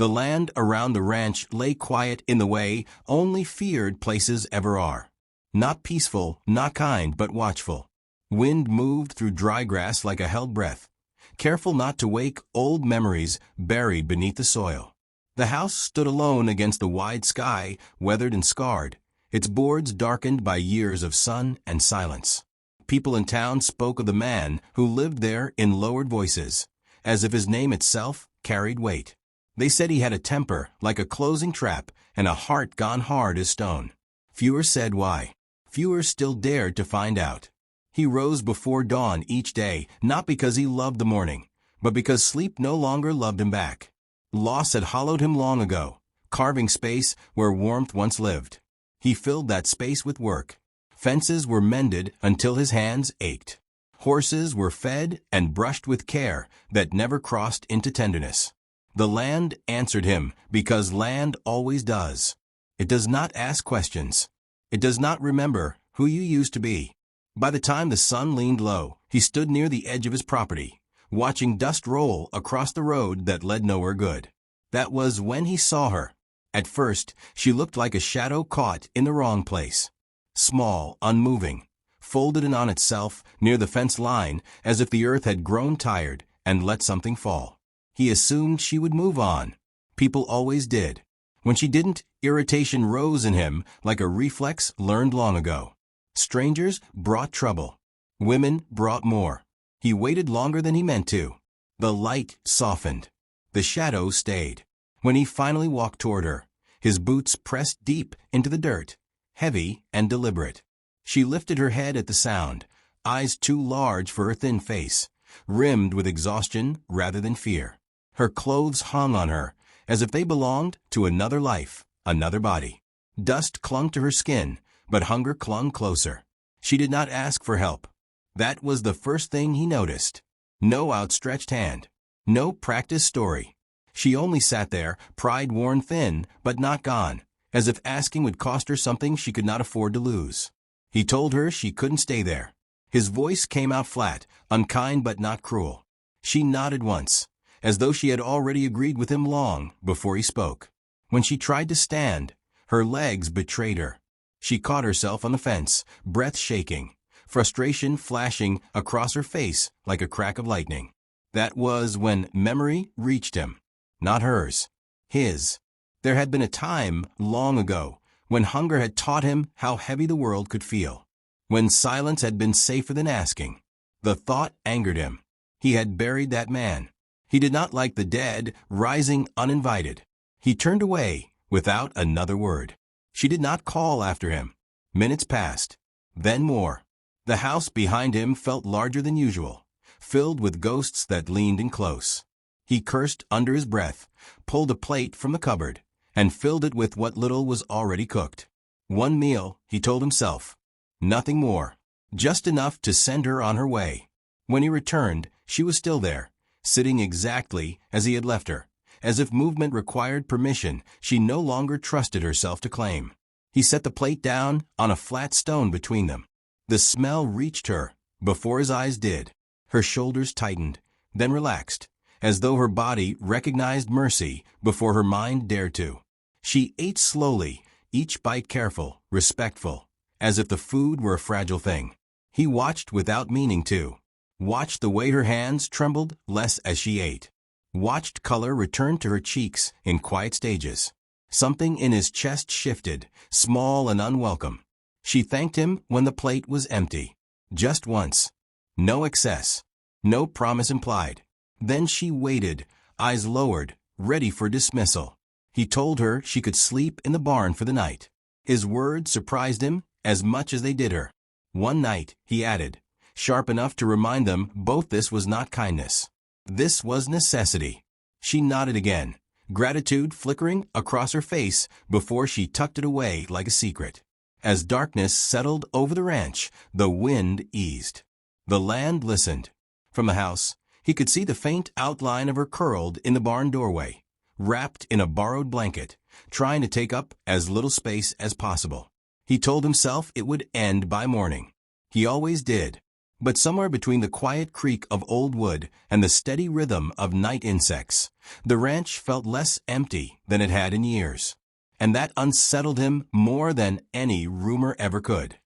The land around the ranch lay quiet in the way only feared places ever are. Not peaceful, not kind, but watchful. Wind moved through dry grass like a held breath, careful not to wake old memories buried beneath the soil. The house stood alone against the wide sky, weathered and scarred, its boards darkened by years of sun and silence. People in town spoke of the man who lived there in lowered voices, as if his name itself carried weight. They said he had a temper like a closing trap and a heart gone hard as stone. Fewer said why. Fewer still dared to find out. He rose before dawn each day, not because he loved the morning, but because sleep no longer loved him back. Loss had hollowed him long ago, carving space where warmth once lived. He filled that space with work. Fences were mended until his hands ached. Horses were fed and brushed with care that never crossed into tenderness. The land answered him because land always does. It does not ask questions. It does not remember who you used to be. By the time the sun leaned low, he stood near the edge of his property, watching dust roll across the road that led nowhere good. That was when he saw her. At first, she looked like a shadow caught in the wrong place. Small, unmoving, folded in on itself near the fence line as if the earth had grown tired and let something fall. He assumed she would move on. People always did. When she didn't, irritation rose in him like a reflex learned long ago. Strangers brought trouble. Women brought more. He waited longer than he meant to. The light softened. The shadow stayed. When he finally walked toward her, his boots pressed deep into the dirt, heavy and deliberate. She lifted her head at the sound, eyes too large for her thin face, rimmed with exhaustion rather than fear. Her clothes hung on her, as if they belonged to another life, another body. Dust clung to her skin, but hunger clung closer. She did not ask for help. That was the first thing he noticed. No outstretched hand. No practice story. She only sat there, pride worn thin, but not gone, as if asking would cost her something she could not afford to lose. He told her she couldn't stay there. His voice came out flat, unkind but not cruel. She nodded once, as though she had already agreed with him long before he spoke. When she tried to stand, her legs betrayed her. She caught herself on the fence, breath shaking, frustration flashing across her face like a crack of lightning. That was when memory reached him. Not hers. His. There had been a time, long ago, when hunger had taught him how heavy the world could feel. When silence had been safer than asking. The thought angered him. He had buried that man. He did not like the dead, rising uninvited. He turned away, without another word. She did not call after him. Minutes passed. Then more. The house behind him felt larger than usual, filled with ghosts that leaned in close. He cursed under his breath, pulled a plate from the cupboard, and filled it with what little was already cooked. One meal, he told himself. Nothing more. Just enough to send her on her way. When he returned, she was still there, sitting exactly as he had left her. As if movement required permission, she no longer trusted herself to claim. He set the plate down on a flat stone between them. The smell reached her before his eyes did. Her shoulders tightened, then relaxed, as though her body recognized mercy before her mind dared to. She ate slowly, each bite careful, respectful, as if the food were a fragile thing. He watched without meaning to. Watched the way her hands trembled less as she ate. Watched color return to her cheeks in quiet stages. Something in his chest shifted, small and unwelcome. She thanked him when the plate was empty. Just once. No excess. No promise implied. Then she waited, eyes lowered, ready for dismissal. He told her she could sleep in the barn for the night. His words surprised him as much as they did her. One night, he added, sharp enough to remind them both this was not kindness. This was necessity. She nodded again, gratitude flickering across her face before she tucked it away like a secret. As darkness settled over the ranch, the wind eased. The land listened. From the house, he could see the faint outline of her curled in the barn doorway, wrapped in a borrowed blanket, trying to take up as little space as possible. He told himself it would end by morning. He always did. But somewhere between the quiet creak of old wood and the steady rhythm of night insects, the ranch felt less empty than it had in years. And that unsettled him more than any rumor ever could.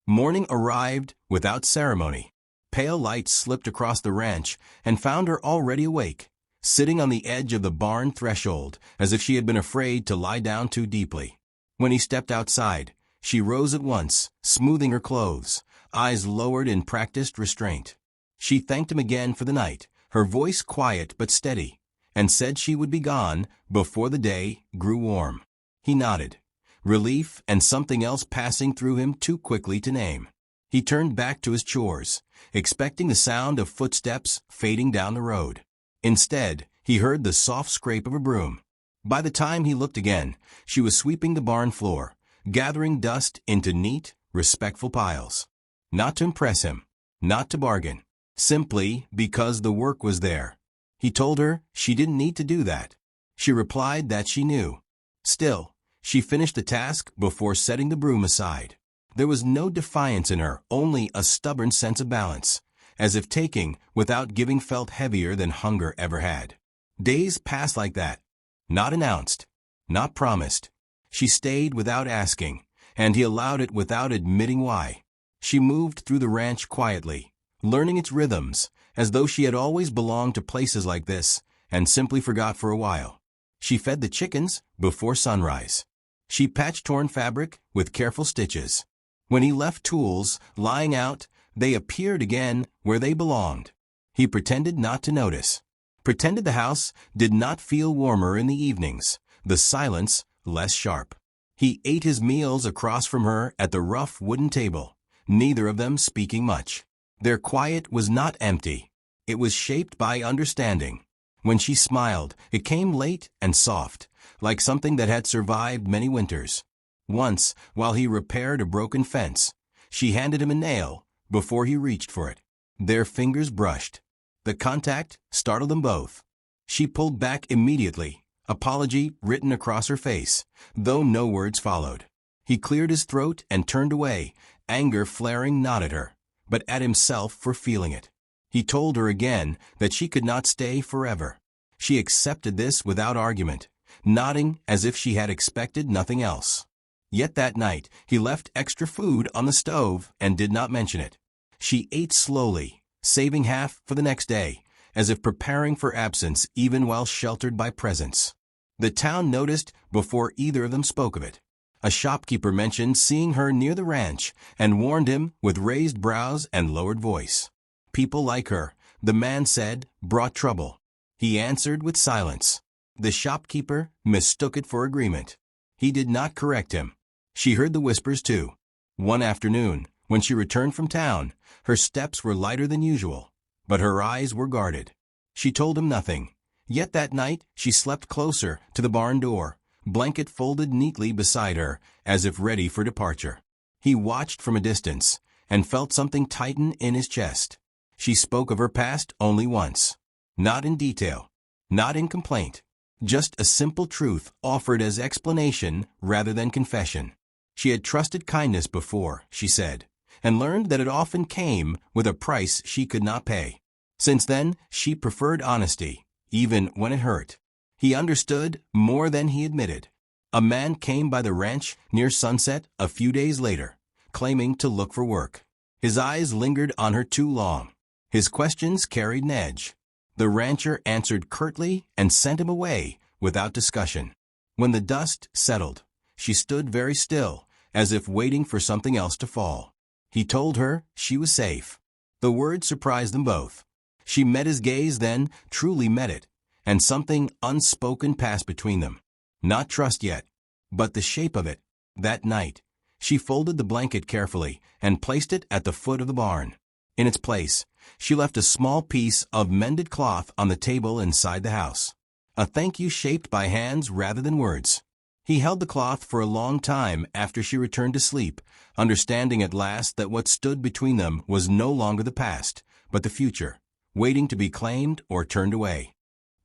Morning arrived without ceremony. Pale light slipped across the ranch and found her already awake, sitting on the edge of the barn threshold as if she had been afraid to lie down too deeply. When he stepped outside, she rose at once, smoothing her clothes, eyes lowered in practiced restraint. She thanked him again for the night, her voice quiet but steady, and said she would be gone before the day grew warm. He nodded, relief and something else passing through him too quickly to name. He turned back to his chores, expecting the sound of footsteps fading down the road. Instead, he heard the soft scrape of a broom. By the time he looked again, she was sweeping the barn floor, gathering dust into neat, respectful piles. Not to impress him, not to bargain, simply because the work was there. He told her she didn't need to do that. She replied that she knew. Still, she finished the task before setting the broom aside. There was no defiance in her, only a stubborn sense of balance, as if taking without giving felt heavier than hunger ever had. Days passed like that, not announced, not promised. She stayed without asking, and he allowed it without admitting why. She moved through the ranch quietly, learning its rhythms, as though she had always belonged to places like this, and simply forgot for a while. She fed the chickens before sunrise. She patched torn fabric with careful stitches. When he left tools lying out, they appeared again where they belonged. He pretended not to notice. Pretended the house did not feel warmer in the evenings, the silence less sharp. He ate his meals across from her at the rough wooden table, neither of them speaking much. Their quiet was not empty. It was shaped by understanding. When she smiled, it came late and soft, like something that had survived many winters. Once, while he repaired a broken fence, she handed him a nail before he reached for it. Their fingers brushed. The contact startled them both. She pulled back immediately, apology written across her face, though no words followed. He cleared his throat and turned away, anger flaring not at her, but at himself for feeling it. He told her again that she could not stay forever. She accepted this without argument, nodding as if she had expected nothing else. Yet that night, he left extra food on the stove and did not mention it. She ate slowly, saving half for the next day, as if preparing for absence even while sheltered by presence. The town noticed before either of them spoke of it. A shopkeeper mentioned seeing her near the ranch and warned him with raised brows and lowered voice. People like her, the man said, brought trouble. He answered with silence. The shopkeeper mistook it for agreement. He did not correct him. She heard the whispers too. One afternoon, when she returned from town, her steps were lighter than usual, but her eyes were guarded. She told him nothing. Yet that night she slept closer to the barn door, blanket folded neatly beside her, as if ready for departure. He watched from a distance, and felt something tighten in his chest. She spoke of her past only once. Not in detail, not in complaint. Just a simple truth offered as explanation rather than confession. She had trusted kindness before, she said, and learned that it often came with a price she could not pay. Since then, she preferred honesty, even when it hurt. He understood more than he admitted. A man came by the ranch near sunset a few days later, claiming to look for work. His eyes lingered on her too long. His questions carried an edge. The rancher answered curtly and sent him away without discussion. When the dust settled, she stood very still, as if waiting for something else to fall. He told her she was safe. The words surprised them both. She met his gaze then, truly met it, and something unspoken passed between them. Not trust yet, but the shape of it. That night, she folded the blanket carefully and placed it at the foot of the barn. In its place, she left a small piece of mended cloth on the table inside the house. A thank you shaped by hands rather than words. He held the cloth for a long time after she returned to sleep, understanding at last that what stood between them was no longer the past, but the future, waiting to be claimed or turned away.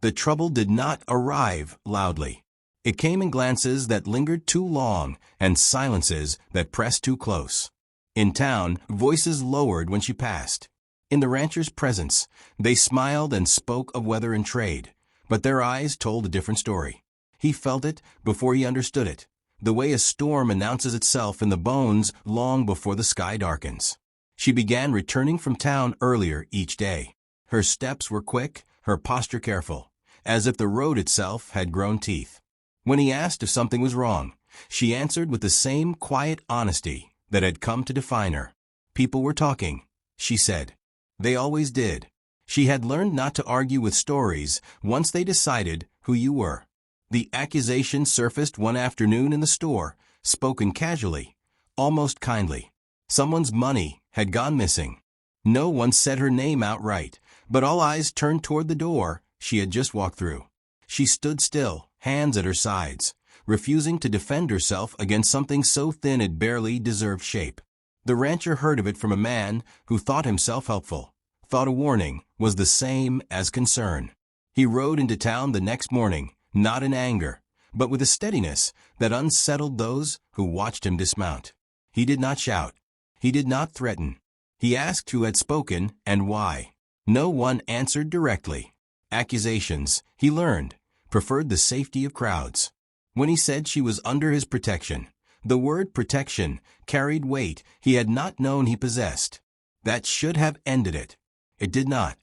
The trouble did not arrive loudly. It came in glances that lingered too long and silences that pressed too close. In town, voices lowered when she passed. In the rancher's presence, they smiled and spoke of weather and trade, but their eyes told a different story. He felt it before he understood it, the way a storm announces itself in the bones long before the sky darkens. She began returning from town earlier each day. Her steps were quick, her posture careful, as if the road itself had grown teeth. When he asked if something was wrong, she answered with the same quiet honesty that had come to define her. People were talking, she said. They always did. She had learned not to argue with stories once they decided who you were. The accusation surfaced one afternoon in the store, spoken casually, almost kindly. Someone's money had gone missing. No one said her name outright, but all eyes turned toward the door she had just walked through. She stood still, hands at her sides, refusing to defend herself against something so thin it barely deserved shape. The rancher heard of it from a man who thought himself helpful, thought a warning was the same as concern. He rode into town the next morning, not in anger, but with a steadiness that unsettled those who watched him dismount. He did not shout. He did not threaten. He asked who had spoken and why. No one answered directly. Accusations, he learned, preferred the safety of crowds. When he said she was under his protection, the word protection carried weight he had not known he possessed. That should have ended it. It did not.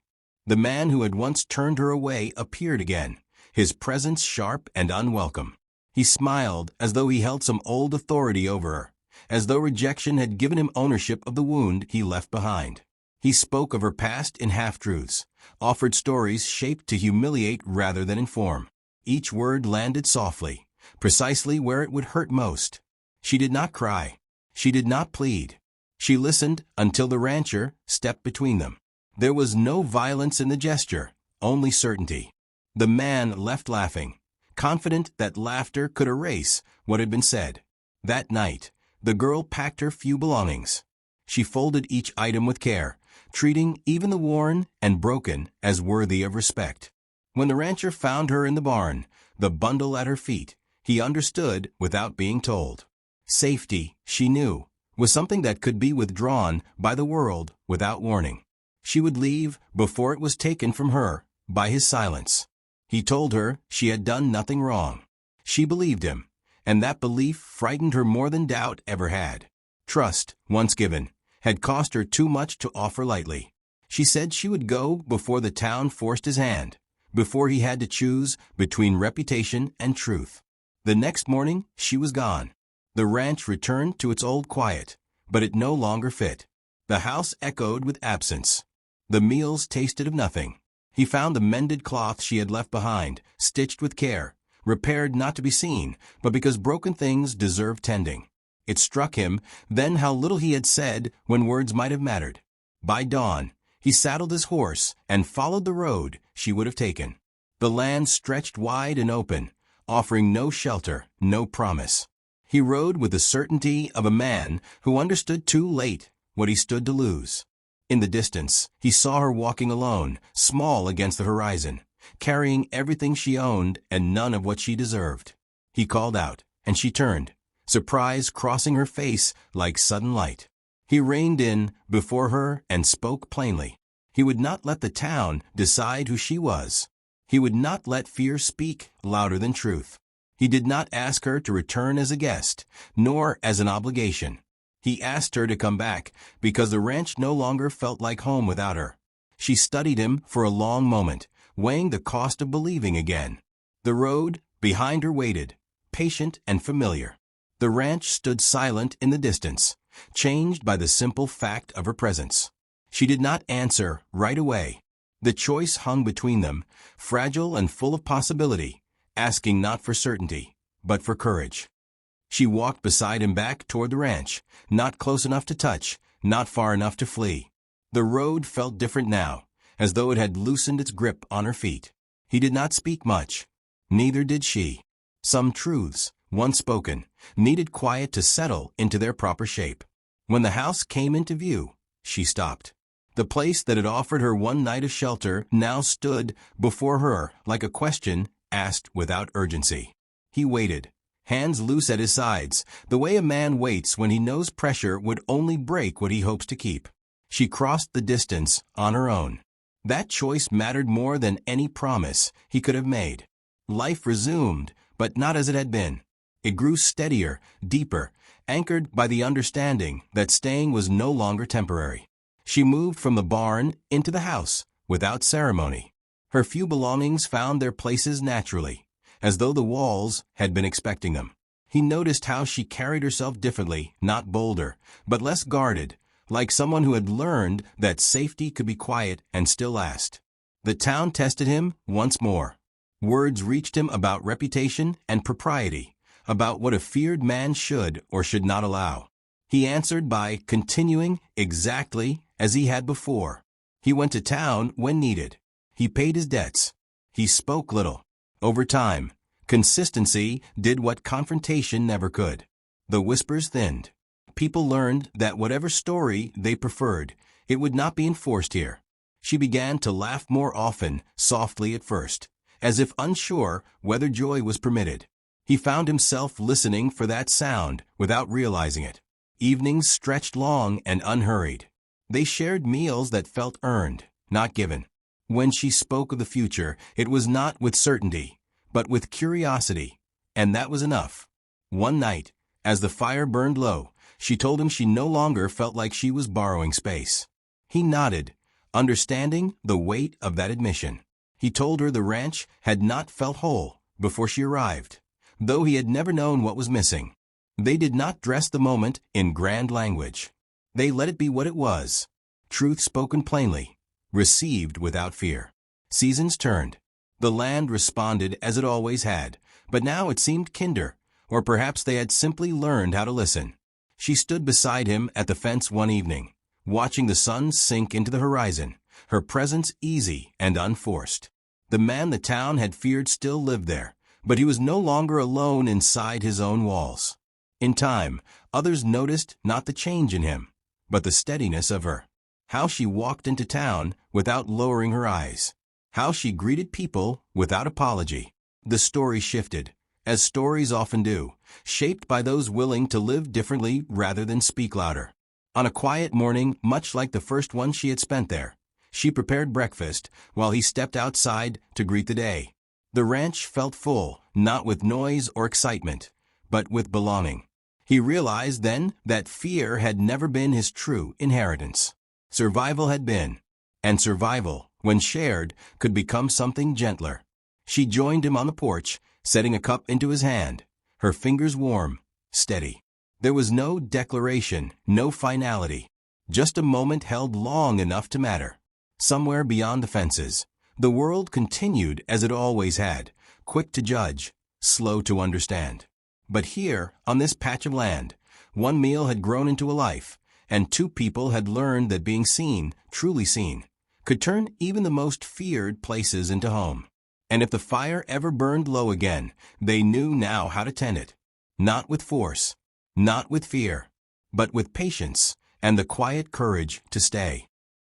The man who had once turned her away appeared again, his presence sharp and unwelcome. He smiled as though he held some old authority over her, as though rejection had given him ownership of the wound he left behind. He spoke of her past in half-truths, offered stories shaped to humiliate rather than inform. Each word landed softly, precisely where it would hurt most. She did not cry. She did not plead. She listened until the rancher stepped between them. There was no violence in the gesture, only certainty. The man left laughing, confident that laughter could erase what had been said. That night, the girl packed her few belongings. She folded each item with care, treating even the worn and broken as worthy of respect. When the rancher found her in the barn, the bundle at her feet, he understood without being told. Safety, she knew, was something that could be withdrawn by the world without warning. She would leave before it was taken from her by his silence. He told her she had done nothing wrong. She believed him, and that belief frightened her more than doubt ever had. Trust, once given, had cost her too much to offer lightly. She said she would go before the town forced his hand, before he had to choose between reputation and truth. The next morning, she was gone. The ranch returned to its old quiet, but it no longer fit. The house echoed with absence. The meals tasted of nothing. He found the mended cloth she had left behind, stitched with care, repaired not to be seen, but because broken things deserved tending. It struck him then how little he had said when words might have mattered. By dawn, he saddled his horse and followed the road she would have taken. The land stretched wide and open, offering no shelter, no promise. He rode with the certainty of a man who understood too late what he stood to lose. In the distance, he saw her walking alone, small against the horizon, carrying everything she owned and none of what she deserved. He called out, and she turned, surprise crossing her face like sudden light. He reined in before her and spoke plainly. He would not let the town decide who she was. He would not let fear speak louder than truth. He did not ask her to return as a guest, nor as an obligation. He asked her to come back because the ranch no longer felt like home without her. She studied him for a long moment, weighing the cost of believing again. The road behind her waited, patient and familiar. The ranch stood silent in the distance, changed by the simple fact of her presence. She did not answer right away. The choice hung between them, fragile and full of possibility, asking not for certainty, but for courage. She walked beside him back toward the ranch, not close enough to touch, not far enough to flee. The road felt different now, as though it had loosened its grip on her feet. He did not speak much. Neither did she. Some truths, once spoken, needed quiet to settle into their proper shape. When the house came into view, she stopped. The place that had offered her one night of shelter now stood before her like a question asked without urgency. He waited, hands loose at his sides, the way a man waits when he knows pressure would only break what he hopes to keep. She crossed the distance on her own. That choice mattered more than any promise he could have made. Life resumed, but not as it had been. It grew steadier, deeper, anchored by the understanding that staying was no longer temporary. She moved from the barn into the house, without ceremony. Her few belongings found their places naturally, as though the walls had been expecting them. He noticed how she carried herself differently, not bolder, but less guarded, like someone who had learned that safety could be quiet and still last. The town tested him once more. Words reached him about reputation and propriety, about what a feared man should or should not allow. He answered by continuing exactly as he had before. He went to town when needed. He paid his debts. He spoke little. Over time, consistency did what confrontation never could. The whispers thinned. People learned that whatever story they preferred, it would not be enforced here. She began to laugh more often, softly at first, as if unsure whether joy was permitted. He found himself listening for that sound without realizing it. Evenings stretched long and unhurried. They shared meals that felt earned, not given. When she spoke of the future, it was not with certainty, but with curiosity, and that was enough. One night, as the fire burned low, she told him she no longer felt like she was borrowing space. He nodded, understanding the weight of that admission. He told her the ranch had not felt whole before she arrived, though he had never known what was missing. They did not dress the moment in grand language. They let it be what it was. Truth spoken plainly, received without fear. Seasons turned. The land responded as it always had, but now it seemed kinder, or perhaps they had simply learned how to listen. She stood beside him at the fence one evening, watching the sun sink into the horizon, her presence easy and unforced. The man the town had feared still lived there, but he was no longer alone inside his own walls. In time, others noticed not the change in him, but the steadiness of her. How she walked into town without lowering her eyes. How she greeted people without apology. The story shifted, as stories often do, shaped by those willing to live differently rather than speak louder. On a quiet morning, much like the first one she had spent there, she prepared breakfast while he stepped outside to greet the day. The ranch felt full, not with noise or excitement, but with belonging. He realized then that fear had never been his true inheritance. Survival had been, and survival, when shared, could become something gentler. She joined him on the porch, setting a cup into his hand, her fingers warm, steady. There was no declaration, no finality, just a moment held long enough to matter. Somewhere beyond the fences, the world continued as it always had, quick to judge, slow to understand. But here, on this patch of land, one meal had grown into a life, and two people had learned that being seen, truly seen, could turn even the most feared places into home. And if the fire ever burned low again, they knew now how to tend it. Not with force, not with fear, but with patience and the quiet courage to stay.